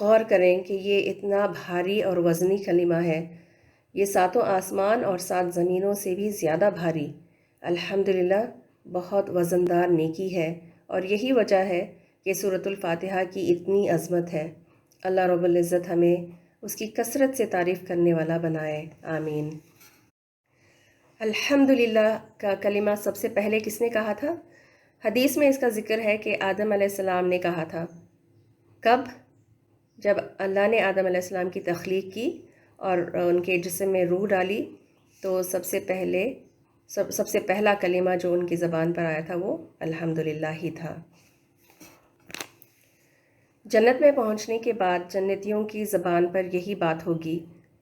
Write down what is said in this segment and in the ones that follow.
غور کریں کہ یہ اتنا بھاری اور وزنی کلمہ ہے، یہ 7 آسمان اور 7 زمینوں سے بھی زیادہ بھاری، الحمدللہ بہت وزندار نیکی ہے، اور یہی وجہ ہے کہ سورۃ الفاتحہ کی اتنی عظمت ہے۔ اللہ رب العزت ہمیں اس کی کثرت سے تعریف کرنے والا بنائے، آمین۔ الحمدللہ کا کلمہ سب سے پہلے کس نے کہا تھا؟ حدیث میں اس کا ذکر ہے کہ آدم علیہ السلام نے کہا تھا۔ کب؟ جب اللہ نے آدم علیہ السلام کی تخلیق کی اور ان کے جسم میں روح ڈالی، تو سب سے پہلا کلمہ جو ان کی زبان پر آیا تھا وہ الحمدللہ ہی تھا۔ جنت میں پہنچنے کے بعد جنتیوں کی زبان پر یہی بات ہوگی،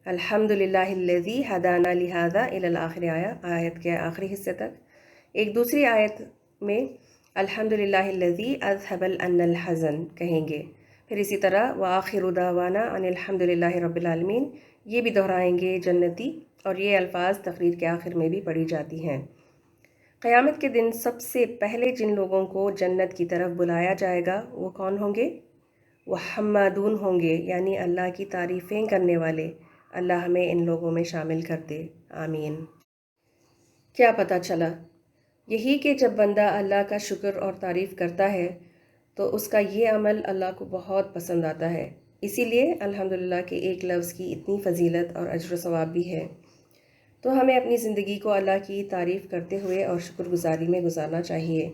الحمدللہ الذی ہدانا لہذا الی الآخر، آیت کے آخری حصے تک۔ ایک دوسری آیت میں الحمدللہ الذی اذھب عنا الحزن کہیں گے، پھر اسی طرح وآخر دعوانا ان الحمدللہ رب العالمین، یہ بھی دہرائیں گے جنتی، اور یہ الفاظ تقریر کے آخر میں بھی پڑھی جاتی ہیں۔ قیامت کے دن سب سے پہلے جن لوگوں کو جنت کی طرف بلایا جائے گا وہ کون ہوں گے؟ وہ حمادون ہوں گے، یعنی اللہ کی تعریفیں کرنے والے۔ اللہ ہمیں ان لوگوں میں شامل کر دے، آمین۔ کیا پتہ چلا؟ یہی کہ جب بندہ اللہ کا شکر اور تعریف کرتا ہے تو اس کا یہ عمل اللہ کو بہت پسند آتا ہے، اسی لیے الحمدللہ کے ایک لفظ کی اتنی فضیلت اور اجر و ثواب بھی ہے۔ تو ہمیں اپنی زندگی کو اللہ کی تعریف کرتے ہوئے اور شکر گزاری میں گزارنا چاہیے۔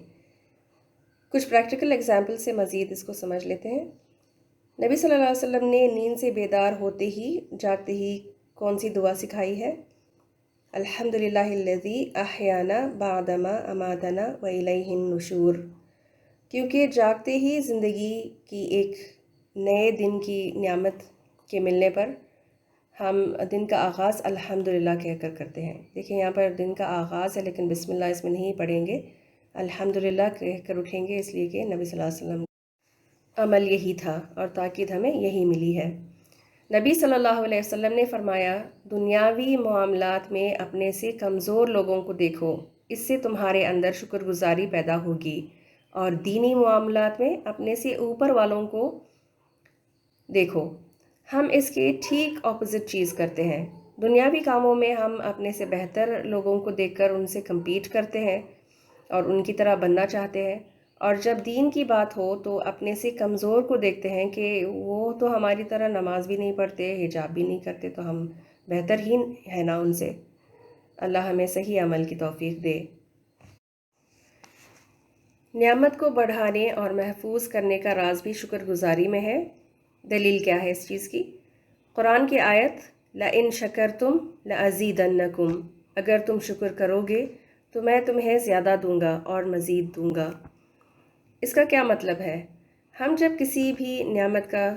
کچھ پریکٹیکل ایگزامپل سے مزید اس کو سمجھ لیتے ہیں۔ نبی صلی اللہ علیہ وسلم نے نیند سے بیدار ہوتے ہی جاگتے ہی کون سی دعا سکھائی ہے؟ الحمدللہ الذی احیانا بعدما اماتنا والیہ النشور، کیونکہ جاگتے ہی زندگی کی ایک نئے دن کی نعمت کے ملنے پر ہم دن کا آغاز الحمدللہ کہہ کر کرتے ہیں۔ دیکھیں یہاں پر دن کا آغاز ہے لیکن بسم اللہ اس میں نہیں پڑھیں گے، الحمدللہ کہہ کر اٹھیں گے، اس لیے کہ نبی صلی اللہ علیہ وسلم عمل یہی تھا اور تاکید ہمیں یہی ملی ہے۔ نبی صلی اللہ علیہ وسلم نے فرمایا، دنیاوی معاملات میں اپنے سے کمزور لوگوں کو دیکھو، اس سے تمہارے اندر شکر گزاری پیدا ہوگی، اور دینی معاملات میں اپنے سے اوپر والوں کو دیکھو۔ ہم اس کے ٹھیک اپوزٹ چیز کرتے ہیں۔ دنیاوی کاموں میں ہم اپنے سے بہتر لوگوں کو دیکھ کر ان سے کمپیٹ کرتے ہیں اور ان کی طرح بننا چاہتے ہیں، اور جب دین کی بات ہو تو اپنے سے کمزور کو دیکھتے ہیں کہ وہ تو ہماری طرح نماز بھی نہیں پڑھتے، حجاب بھی نہیں کرتے، تو ہم بہتر ہی ہیں نا ان سے۔ اللہ ہمیں صحیح عمل کی توفیق دے۔ نعمت کو بڑھانے اور محفوظ کرنے کا راز بھی شکر گزاری میں ہے۔ دلیل کیا ہے اس چیز کی؟ قرآن کی آیت لَإِن شَكَرْتُمْ لَأَزِيدَنَّكُمْ، اگر تم شکر کرو گے تو میں تمہیں زیادہ دوں گا اور مزید دوں گا۔ اس کا کیا مطلب ہے؟ ہم جب کسی بھی نعمت کا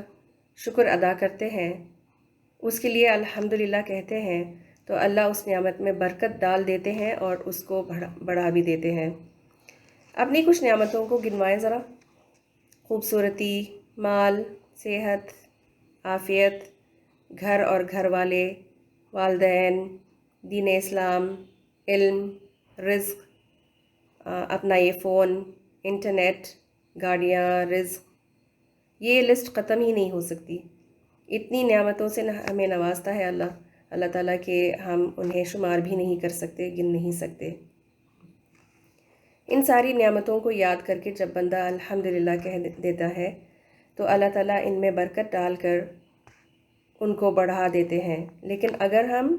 شکر ادا کرتے ہیں، اس کے لیے الحمدللہ کہتے ہیں، تو اللہ اس نعمت میں برکت ڈال دیتے ہیں اور اس کو بڑھا بھی دیتے ہیں۔ اپنی کچھ نعمتوں کو گنوائیں ذرا۔ خوبصورتی، مال، صحت، عافیت، گھر اور گھر والے، والدین، دین اسلام، علم، رزق، اپنا یہ فون، انٹرنیٹ، گاڑیاں، رزق، یہ لسٹ ختم ہی نہیں ہو سکتی۔ اتنی نعمتوں سے ہمیں نوازتا ہے اللہ تعالیٰ کہ ہم انہیں شمار بھی نہیں کر سکتے، گن نہیں سکتے۔ ان ساری نعمتوں کو یاد کر کے جب بندہ الحمدللہ کہہ دیتا ہے تو اللہ تعالیٰ ان میں برکت ڈال کر ان کو بڑھا دیتے ہیں۔ لیکن اگر ہم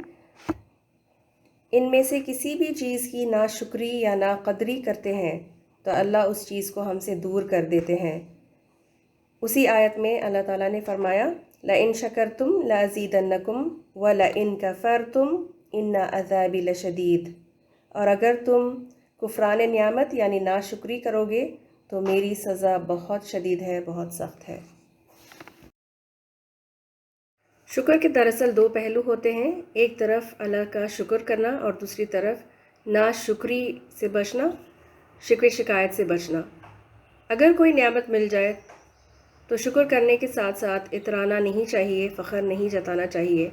ان میں سے کسی بھی چیز کی ناشکری یا ناقدری کرتے ہیں تو اللہ اس چیز کو ہم سے دور کر دیتے ہیں۔ اسی آیت میں اللہ تعالیٰ نے فرمایا لَإِن شَكَرْتُمْ لَأَزِيدَنَّكُمْ وَلَإِن كَفَرْتُمْ إِنَّ عَذَابِي لَشَدِيدٌ، اور اگر تم کفران نعمت یعنی ناشکری کرو گے تو میری سزا بہت شدید ہے، بہت سخت ہے۔ شکر کے دراصل 2 پہلو ہوتے ہیں، ایک طرف اللہ کا شکر کرنا اور دوسری طرف ناشکری سے بچنا، شکوے شکایت سے بچنا۔ اگر کوئی نعمت مل جائے تو شکر کرنے کے ساتھ ساتھ اترانا نہیں چاہیے، فخر نہیں جتانا چاہیے،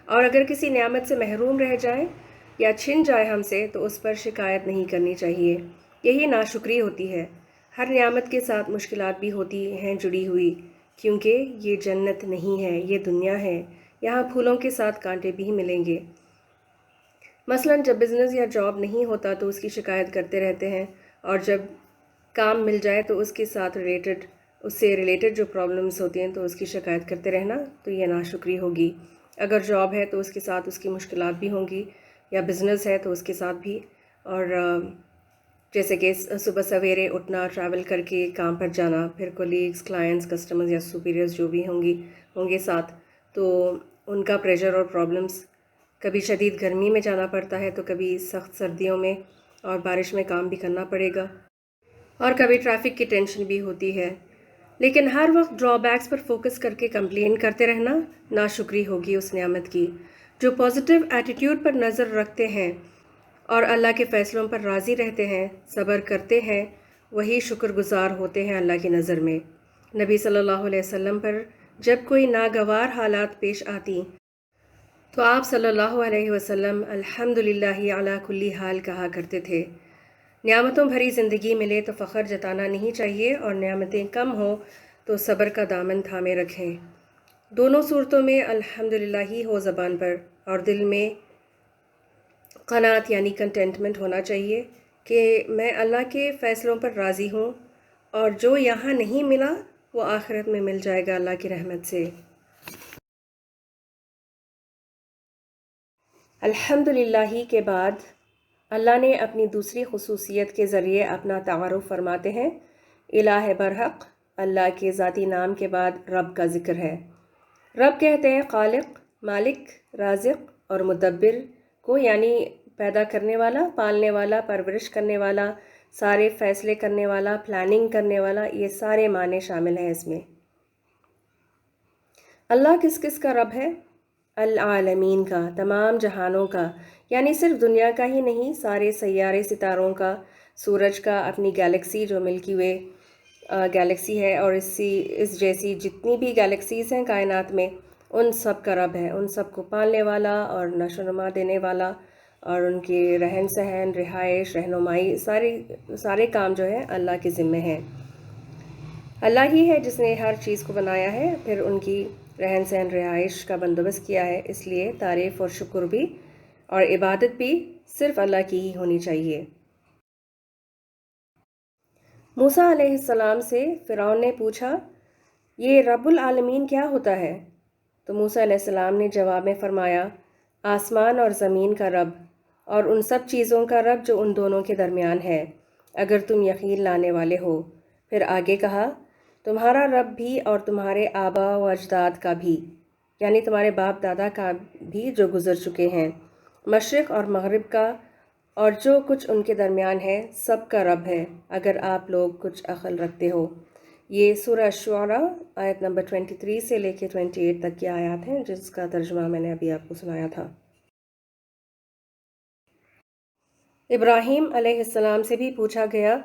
اور اگر کسی نعمت سے محروم رہ جائیں یا چھن جائے ہم سے تو اس پر شکایت نہیں کرنی چاہیے۔ یہی ناشکری ہوتی ہے۔ ہر نعمت کے ساتھ مشکلات بھی ہوتی ہیں جڑی ہوئی، کیونکہ یہ جنت نہیں ہے، یہ دنیا ہے، یہاں پھولوں کے ساتھ کانٹے بھی ملیں گے۔ مثلاً جب بزنس یا جاب نہیں ہوتا تو اس کی شکایت کرتے رہتے ہیں، اور جب کام مل جائے تو اس سے ریلیٹڈ جو پرابلمس ہوتی ہیں تو اس کی شکایت کرتے رہنا، تو یہ ناشکری ہوگی۔ اگر جاب ہے تو اس کے ساتھ اس کی مشکلات بھی ہوں گی، یا بزنس ہے تو اس کے ساتھ بھی، اور جیسے کہ صبح سویرے اٹھنا، ٹریول کر کے کام پر جانا، پھر کولیگز، کلائنٹس، کسٹمرز یا سپیریئرز جو بھی ہوں گے ساتھ، تو ان کا پریشر اور پرابلمس، کبھی شدید گرمی میں جانا پڑتا ہے تو کبھی سخت سردیوں میں اور بارش میں کام بھی کرنا پڑے گا، اور کبھی ٹریفک کی ٹینشن بھی ہوتی ہے۔ لیکن ہر وقت ڈرا بیکس پر فوکس کر کے کمپلین کرتے رہنا ناشکری ہوگی اس نعمت کی۔ جو پازیٹیو ایٹیٹیوڈ پر نظر رکھتے ہیں اور اللہ کے فیصلوں پر راضی رہتے ہیں، صبر کرتے ہیں، وہی شکر گزار ہوتے ہیں اللہ کی نظر میں۔ نبی صلی اللہ علیہ وسلم پر جب کوئی ناگوار حالات پیش آتی تو آپ صلی اللہ علیہ وسلم الحمدللہ علی کل حال کہا کرتے تھے۔ نعمتوں بھری زندگی ملے تو فخر جتانا نہیں چاہیے، اور نعمتیں کم ہوں تو صبر کا دامن تھامے رکھیں۔ دونوں صورتوں میں الحمدللہ ہی ہو زبان پر، اور دل میں قناعت یعنی کنٹینٹمنٹ ہونا چاہیے کہ میں اللہ کے فیصلوں پر راضی ہوں، اور جو یہاں نہیں ملا وہ آخرت میں مل جائے گا اللہ کی رحمت سے۔ الحمدللہ کے بعد اللہ نے اپنی دوسری خصوصیت کے ذریعے اپنا تعارف فرماتے ہیں۔ الہ برحق، اللہ کے ذاتی نام کے بعد رب کا ذکر ہے۔ رب کہتے ہیں خالق، مالک، رازق اور مدبر کو، یعنی پیدا کرنے والا، پالنے والا، پرورش کرنے والا، سارے فیصلے کرنے والا، پلاننگ کرنے والا، یہ سارے معنی شامل ہیں اس میں۔ اللہ کس کس کا رب ہے؟ العالمین کا، تمام جہانوں کا، یعنی صرف دنیا کا ہی نہیں، سارے سیارے ستاروں کا، سورج کا، اپنی گیلیکسی جو ملکی وے گیلیکسی ہے، اور اس جیسی جتنی بھی گیلیکسیز ہیں کائنات میں، ان سب کا رب ہے، ان سب کو پالنے والا اور نشو و نما دینے والا، اور ان کے رہن سہن، رہائش، رہنمائی، سارے کام جو ہے اللہ کے ذمے ہیں۔ اللہ ہی ہے جس نے ہر چیز کو بنایا ہے، پھر ان کی رہن سہن، رہائش کا بندوبست کیا ہے، اس لیے تعریف اور شکر بھی اور عبادت بھی صرف اللہ کی ہی ہونی چاہیے۔ موسیٰ علیہ السلام سے فرعون نے پوچھا، یہ رب العالمین کیا ہوتا ہے؟ تو موسیٰ علیہ السلام نے جواب میں فرمایا، آسمان اور زمین کا رب، اور ان سب چیزوں کا رب جو ان دونوں کے درمیان ہے، اگر تم یقین لانے والے ہو۔ پھر آگے کہا، تمہارا رب بھی اور تمہارے آبا و اجداد کا بھی، یعنی تمہارے باپ دادا کا بھی جو گزر چکے ہیں، مشرق اور مغرب کا اور جو کچھ ان کے درمیان ہے، سب کا رب ہے، اگر آپ لوگ کچھ عقل رکھتے ہو۔ یہ سورہ الشعراء آیت نمبر 23 سے لے کے 28 تک کی آیات ہیں، جس کا ترجمہ میں نے ابھی آپ کو سنایا تھا۔ ابراہیم علیہ السلام سے بھی پوچھا گیا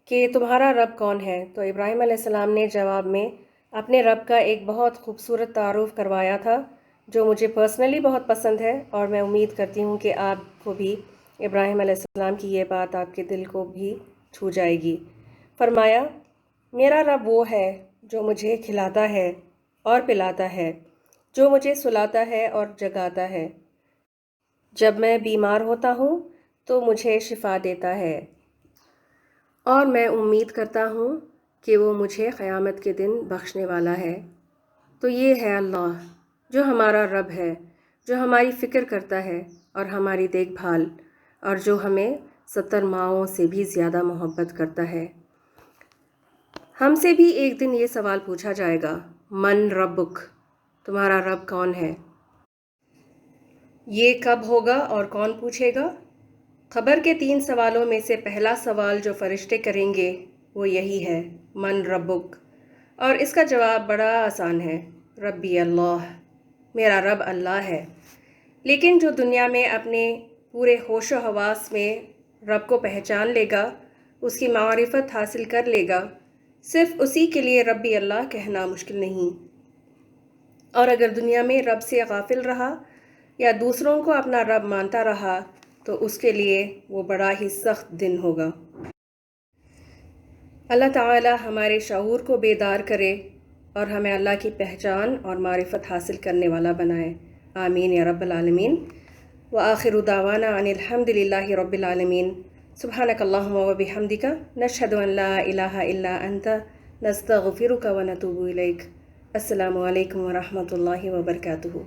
کہ تمہارا رب کون ہے؟ تو ابراہیم علیہ السلام نے جواب میں اپنے رب کا ایک بہت خوبصورت تعارف کروایا تھا، جو مجھے پرسنلی بہت پسند ہے، اور میں امید کرتی ہوں کہ آپ کو بھی ابراہیم علیہ السلام کی یہ بات آپ کے دل کو بھی چھو جائے گی۔ فرمایا، میرا رب وہ ہے جو مجھے کھلاتا ہے اور پلاتا ہے، جو مجھے سلاتا ہے اور جگاتا ہے، جب میں بیمار ہوتا ہوں تو مجھے شفا دیتا ہے، اور میں امید کرتا ہوں کہ وہ مجھے قیامت کے دن بخشنے والا ہے۔ تو یہ ہے اللہ جو ہمارا رب ہے، جو ہماری فکر کرتا ہے اور ہماری دیکھ بھال، اور جو ہمیں 70 ماؤں سے بھی زیادہ محبت کرتا ہے۔ ہم سے بھی ایک دن یہ سوال پوچھا جائے گا، من ربک، تمہارا رب کون ہے؟ یہ کب ہوگا اور کون پوچھے گا؟ قبر کے 3 سوالوں میں سے پہلا سوال جو فرشتے کریں گے وہ یہی ہے، من ربک، اور اس کا جواب بڑا آسان ہے، ربی اللہ، میرا رب اللہ ہے۔ لیکن جو دنیا میں اپنے پورے ہوش و حواس میں رب کو پہچان لے گا، اس کی معرفت حاصل کر لے گا، صرف اسی کے لیے ربی اللہ کہنا مشکل نہیں۔ اور اگر دنیا میں رب سے غافل رہا یا دوسروں کو اپنا رب مانتا رہا تو اس کے لیے وہ بڑا ہی سخت دن ہوگا۔ اللہ تعالی ہمارے شعور کو بیدار کرے اور ہمیں اللہ کی پہچان اور معرفت حاصل کرنے والا بنائے. آمین یا رب العالمین. وآخر دعوانا ان الحمد للہ رب العالمین. سبحانک اللہم وبحمدک نشہد ان لا الہ الا انت نستغفرک ونتوب الیک. السلام علیکم ورحمۃ اللہ وبرکاتہ.